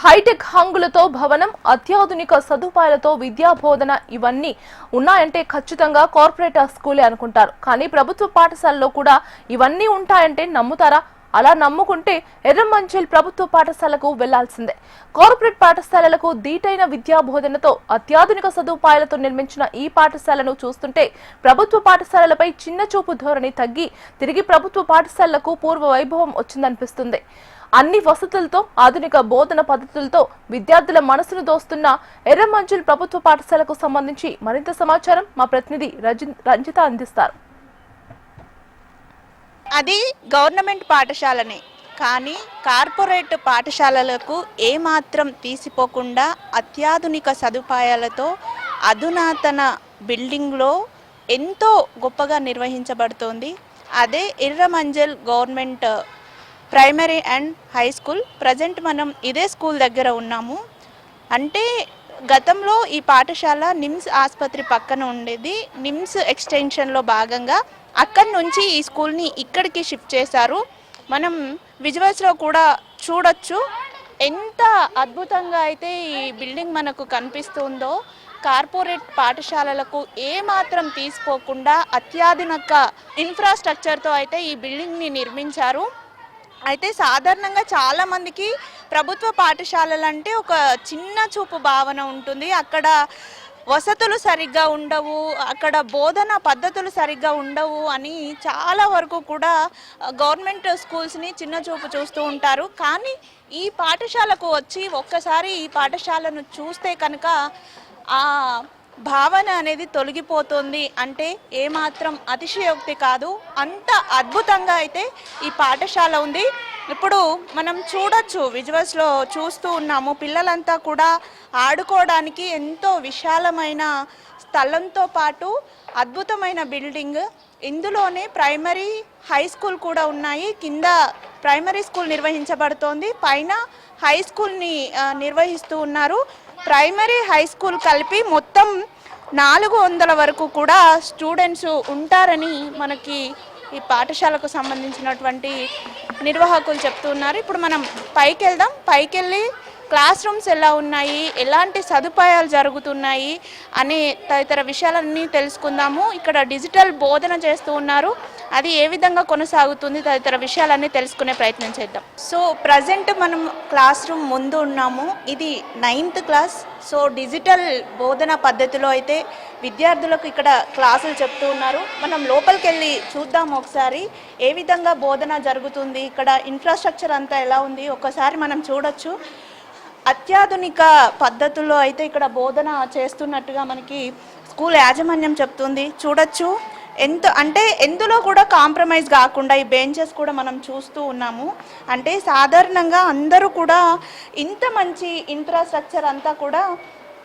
Hitech హంగులతో భవనం, అత్యాధునిక సదుపాయాలతో విద్యా బోధన ఇవన్నీ ఉన్నాయంటే ఖచ్చితంగా కార్పొరేట్ స్కూలే అనుకుంటారు. కానీ ప్రభుత్వ పాఠశాలలో కూడా ఇవన్నీ ఉంటాయంటే నమ్ముతారా? అలా నమ్ముకుంటే ఎర్రమంచిల్ ప్రభుత్వ పాఠశాలకు వెళ్లాల్సిందే. కార్పొరేట్ పాఠశాలలకు దీటైన విద్యా బోధనతో అత్యాధునిక సదుపాయాలతో నిర్మించిన ఈ పాఠశాలను చూస్తుంటే ప్రభుత్వ పాఠశాలలపై చిన్న చూపు ధోరణి తగ్గి తిరిగి ప్రభుత్వ పాఠశాలలకు పూర్వ వైభవం వచ్చిందనిపిస్తుంది. అన్ని వసతులతో ఆధునిక బోధన పద్ధతులతో విద్యార్థుల మనసును దోస్తున్న ఎర్రమంచిల్ ప్రభుత్వ పాఠశాలకు సంబంధించి మరింత సమాచారం మా ప్రతినిధి రంజిత అందిస్తారు. అది గవర్నమెంట్ పాఠశాలనే, కానీ కార్పొరేట్ పాఠశాలలకు ఏమాత్రం తీసిపోకుండా అత్యాధునిక సదుపాయాలతో అధునాతన బిల్డింగ్లో ఎంతో గొప్పగా నిర్వహించబడుతోంది. అదే Erramanchil government primary and high school. Present మనం ఇదే స్కూల్ దగ్గర ఉన్నాము. అంటే గతంలో ఈ పాఠశాల నిమ్స్ ఆసుపత్రి పక్కన ఉండేది. నిమ్స్ ఎక్స్టెన్షన్లో భాగంగా అక్కడి నుంచి ఈ స్కూల్ని ఇక్కడికి షిఫ్ట్ చేశారు. మనం విజువల్స్లో కూడా చూడొచ్చు ఎంత అద్భుతంగా అయితే ఈ బిల్డింగ్ మనకు కనిపిస్తుందో. కార్పొరేట్ పాఠశాలలకు ఏమాత్రం తీసుకోకుండా అత్యాధునిక ఇన్ఫ్రాస్ట్రక్చర్తో అయితే ఈ బిల్డింగ్ని నిర్మించారు. అయితే సాధారణంగా చాలామందికి ప్రభుత్వ పాఠశాలలు అంటే ఒక చిన్న చూపు భావన ఉంటుంది. అక్కడ వసతులు సరిగ్గా ఉండవు, అక్కడ బోధన పద్ధతులు సరిగ్గా ఉండవు అని చాలా వరకు కూడా గవర్నమెంట్ స్కూల్స్ని చిన్న చూపు చూస్తూ ఉంటారు. కానీ ఈ పాఠశాలకు వచ్చి ఒక్కసారి ఈ పాఠశాలను చూస్తే కనుక ఆ భావన అనేది తొలగిపోతుంది అంటే ఏమాత్రం అతిశయోక్తి కాదు. అంత అద్భుతంగా అయితే ఈ పాఠశాల ఉంది. ఇప్పుడు మనం చూడొచ్చు, విజువల్స్లో చూస్తూ ఉన్నాము. పిల్లలంతా కూడా ఆడుకోవడానికి ఎంతో విశాలమైన స్థలంతో పాటు అద్భుతమైన బిల్డింగ్. ఇందులోనే ప్రైమరీ హై స్కూల్ కూడా ఉన్నాయి. కింద ప్రైమరీ స్కూల్ నిర్వహించబడుతోంది, పైన హై స్కూల్ని నిర్వహిస్తూ ఉన్నారు. ప్రైమరీ హై స్కూల్ కలిపి మొత్తం 400 వరకు కూడా స్టూడెంట్స్ ఉంటారని మనకి ఈ పాఠశాలకు సంబంధించినటువంటి నిర్వాహకులు చెప్తున్నారు. ఇప్పుడు మనం పైకి వెళ్దాం. పైకి వెళ్ళి క్లాస్ రూమ్స్ ఎలా ఉన్నాయి, ఎలాంటి సదుపాయాలు జరుగుతున్నాయి అనే తదితర విషయాలన్నీ తెలుసుకుందాము. ఇక్కడ డిజిటల్ బోధన చేస్తూ ఉన్నారు, అది ఏ విధంగా కొనసాగుతుంది తదితర విషయాలన్నీ తెలుసుకునే ప్రయత్నం చేద్దాం. సో ప్రజెంట్ మనం క్లాస్ రూమ్ ముందు ఉన్నాము. ఇది 9th క్లాస్. సో డిజిటల్ బోధన పద్ధతిలో అయితే విద్యార్థులకు ఇక్కడ క్లాసులు చెప్తూ ఉన్నారు. మనం లోపలికి వెళ్ళి చూద్దాము ఒకసారి ఏ విధంగా బోధన జరుగుతుంది, ఇక్కడ ఇన్ఫ్రాస్ట్రక్చర్ అంతా ఎలా ఉంది ఒకసారి మనం చూడొచ్చు. అత్యాధునిక పద్ధతుల్లో అయితే ఇక్కడ బోధన చేస్తున్నట్టుగా మనకి స్కూల్ యాజమాన్యం చెప్తుంది. చూడొచ్చు ఎందులో కూడా కాంప్రమైజ్ కాకుండా ఈ బెంచెస్ కూడా మనం చూస్తూ ఉన్నాము. అంటే సాధారణంగా అందరూ కూడా ఇంత మంచి ఇన్ఫ్రాస్ట్రక్చర్ అంతా కూడా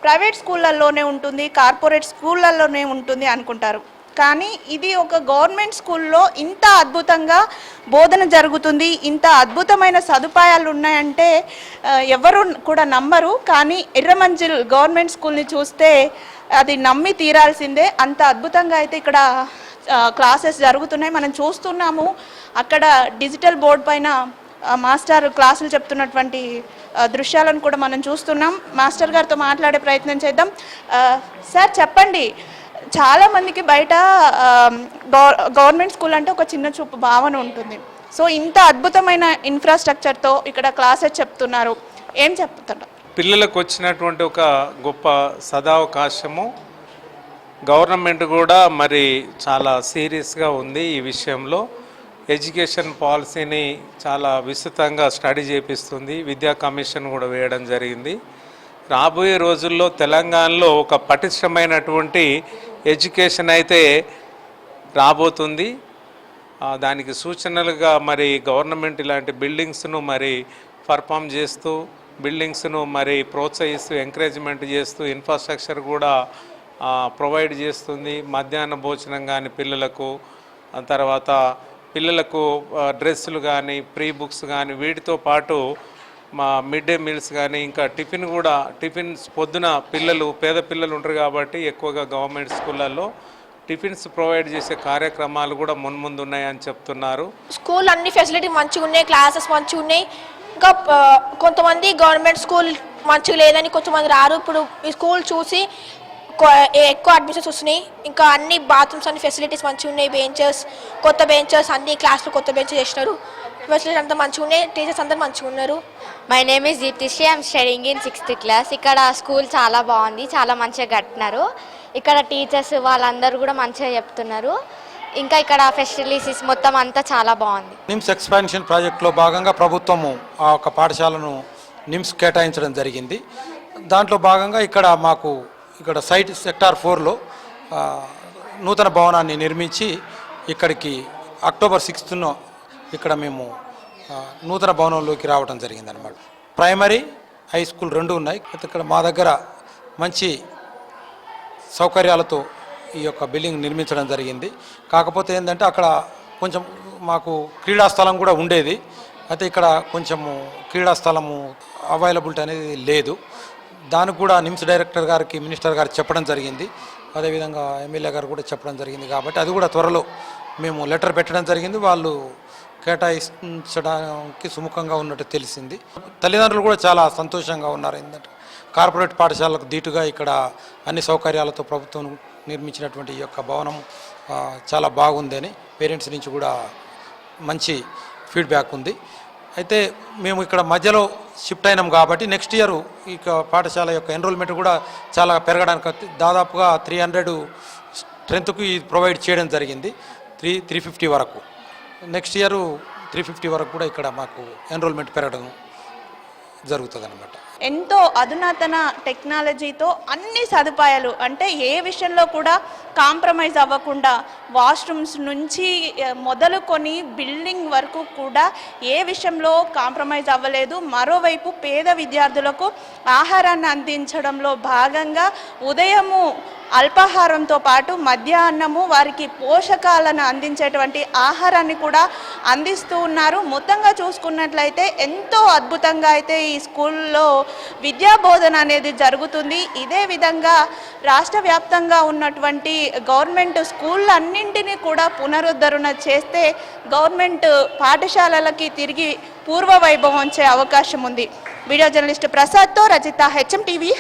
ప్రైవేట్ స్కూళ్ళల్లోనే ఉంటుంది, కార్పొరేట్ స్కూళ్ళల్లోనే ఉంటుంది అనుకుంటారు. కానీ ఇది ఒక గవర్నమెంట్ స్కూల్లో ఇంత అద్భుతంగా బోధన జరుగుతుంది, ఇంత అద్భుతమైన సదుపాయాలు ఉన్నాయంటే ఎవరు కూడా నమ్మరు. కానీ ఎర్రమంచిల్ గవర్నమెంట్ స్కూల్ని చూస్తే అది నమ్మి తీరాల్సిందే. అంత అద్భుతంగా అయితే ఇక్కడ క్లాసెస్ జరుగుతున్నాయి. మనం చూస్తున్నాము అక్కడ డిజిటల్ బోర్డ్ పైన మాస్టర్ క్లాసులు చెప్తున్నటువంటి దృశ్యాలను కూడా మనం చూస్తున్నాం. మాస్టర్ గారితో మాట్లాడే ప్రయత్నం చేద్దాం. సార్ చెప్పండి, చాలామందికి బయట గవర్నమెంట్ స్కూల్ అంటే ఒక చిన్న చూపు భావన ఉంటుంది. సో ఇంత అద్భుతమైన ఇన్ఫ్రాస్ట్రక్చర్తో ఇక్కడ క్లాసెస్ చెప్తున్నారు, ఏం చెప్తున్నారు? పిల్లలకు వచ్చినటువంటి ఒక గొప్ప సదావకాశము. గవర్నమెంట్ కూడా మరి చాలా సీరియస్గా ఉంది ఈ విషయంలో. ఎడ్యుకేషన్ పాలసీని చాలా విస్తృతంగా స్టడీ చేపిస్తుంది. విద్యా కమిషన్ కూడా వేయడం జరిగింది. రాబోయే రోజుల్లో తెలంగాణలో ఒక పటిష్టమైనటువంటి ఎడ్యుకేషన్ అయితే రాబోతుంది. దానికి సూచనలుగా మరి గవర్నమెంట్ ఇలాంటి బిల్డింగ్స్ను మరి పర్ఫామ్ చేస్తూ, బిల్డింగ్స్ను మరి ప్రోత్సహిస్తూ, ఎంకరేజ్మెంట్ చేస్తూ, ఇన్ఫ్రాస్ట్రక్చర్ కూడా ప్రొవైడ్ చేస్తుంది. మధ్యాహ్న భోజనం కానీ పిల్లలకు, తర్వాత పిల్లలకు డ్రెస్సులు కానీ, ప్రీ బుక్స్ కానీ, వీటితో పాటు మా మిడ్ డే మీల్స్ కానీ, ఇంకా టిఫిన్స్ పొద్దున పేద పిల్లలు ఉంటారు కాబట్టి ఎక్కువగా గవర్నమెంట్ స్కూళ్ళల్లో టిఫిన్స్ ప్రొవైడ్ చేసే కార్యక్రమాలు కూడా మున్ముందు ఉన్నాయని చెప్తున్నారు. స్కూల్ అన్ని ఫెసిలిటీ మంచిగా ఉన్నాయి, క్లాసెస్ మంచిగా ఉన్నాయి, ఇంకా కొంతమంది గవర్నమెంట్ స్కూల్ మంచిగా లేదని కొంతమంది రారు. ఇప్పుడు ఈ స్కూల్ చూసి ఎక్కువ అడ్మిషన్స్ వస్తున్నాయి. ఇంకా అన్ని బాత్రూమ్స్ అన్ని ఫెసిలిటీస్ మంచిగా ఉన్నాయి. కొత్త బెంచెస్ అన్ని క్లాస్లో కొత్త బెంచెస్ చేసినారు. ఫెసిలిటీస్ అంతా మంచిగా ఉన్నాయి. టీచర్స్ అందరూ మంచిగా ఉన్నారు. My name is Deepthisri. I'm studying in 6th class. ఇక్కడ స్కూల్ చాలా బాగుంది, చాలా మంచిగా కట్టినారు. ఇక్కడ టీచర్స్ వాళ్ళందరూ కూడా మంచిగా చెప్తున్నారు. ఇంకా ఇక్కడ ఫెసిలిటీస్ మొత్తం అంతా చాలా బాగుంది. నిమ్స్ ఎక్స్పాన్షన్ ప్రాజెక్టులో భాగంగా ప్రభుత్వము ఆ ఒక పాఠశాలను నిమ్స్ కేటాయించడం జరిగింది. దాంట్లో భాగంగా ఇక్కడ సైట్ సెక్టార్ 4లో నూతన భవనాన్ని నిర్మించి ఇక్కడికి అక్టోబర్ 6th ఇక్కడ మేము నూతన భవనంలోకి రావడం జరిగింది అన్నమాట. ప్రైమరీ హై స్కూల్ 2 ఉన్నాయి. ఇక్కడ మా దగ్గర మంచి సౌకర్యాలతో ఈ యొక్క బిల్డింగ్ నిర్మించడం జరిగింది. కాకపోతే ఏంటంటే అక్కడ కొంచెం మాకు క్రీడా స్థలం కూడా ఉండేది. అయితే ఇక్కడ కొంచెము క్రీడా స్థలము అవైలబిలిటీ అనేది లేదు. దానికి కూడా నిమ్స్ డైరెక్టర్ గారికి మినిస్టర్ గారు చెప్పడం జరిగింది. అదేవిధంగా ఎమ్మెల్యే గారు కూడా చెప్పడం జరిగింది. కాబట్టి అది కూడా త్వరలో మేము లెటర్ పెట్టడం జరిగింది. వాళ్ళు కేటాయించడానికి సుముఖంగా ఉన్నట్టు తెలిసింది. తల్లిదండ్రులు కూడా చాలా సంతోషంగా ఉన్నారు. ఏంటంటే కార్పొరేట్ పాఠశాలకు దీటుగా ఇక్కడ అన్ని సౌకర్యాలతో ప్రభుత్వం నిర్మించినటువంటి ఈ యొక్క భవనం చాలా బాగుందని పేరెంట్స్ నుంచి కూడా మంచి ఫీడ్బ్యాక్ ఉంది. అయితే మేము ఇక్కడ మధ్యలో షిఫ్ట్ అయినాం కాబట్టి నెక్స్ట్ ఇయర్ ఈ పాఠశాల యొక్క ఎన్రోల్మెంట్ కూడా చాలా పెరగడానికి దాదాపుగా 300 స్ట్రెంత్కు ఇది ప్రొవైడ్ చేయడం జరిగింది. 350 వరకు. నెక్స్ట్ ఇయర్ 350 వరకు కూడా ఇక్కడ మాకు ఎన్రోల్మెంట్ పెరగడం జరుగుతుంది అన్నమాట. ఎంతో అధునాతన టెక్నాలజీతో అన్ని సదుపాయాలు అంటే ఏ విషయంలో కూడా కాంప్రమైజ్ అవ్వకుండా వాష్రూమ్స్ నుంచి మొదలుకొని బిల్డింగ్ వరకు కూడా ఏ విషయంలో కాంప్రమైజ్ అవ్వలేదు. మరోవైపు పేద విద్యార్థులకు ఆహారాన్ని అందించడంలో భాగంగా ఉదయము అల్పాహారంతో పాటు మధ్యాహ్నము వారికి పోషకాలను అందించేటువంటి ఆహారాన్ని కూడా అందిస్తూ ఉన్నారు. మొత్తంగా చూసుకున్నట్లయితే ఎంతో అద్భుతంగా అయితే ఈ స్కూల్లో విద్యాబోధన అనేది జరుగుతుంది. ఇదే విధంగా రాష్ట్ర వ్యాప్తంగా ఉన్నటువంటి గవర్నమెంట్ స్కూళ్ళన్నింటినీ కూడా పునరుద్ధరణ చేస్తే గవర్నమెంట్ పాఠశాలలకి తిరిగి పూర్వ వైభవం వచ్చే అవకాశం ఉంది. వీడియో జర్నలిస్ట్ ప్రసాద్తో రజిత, HM TV.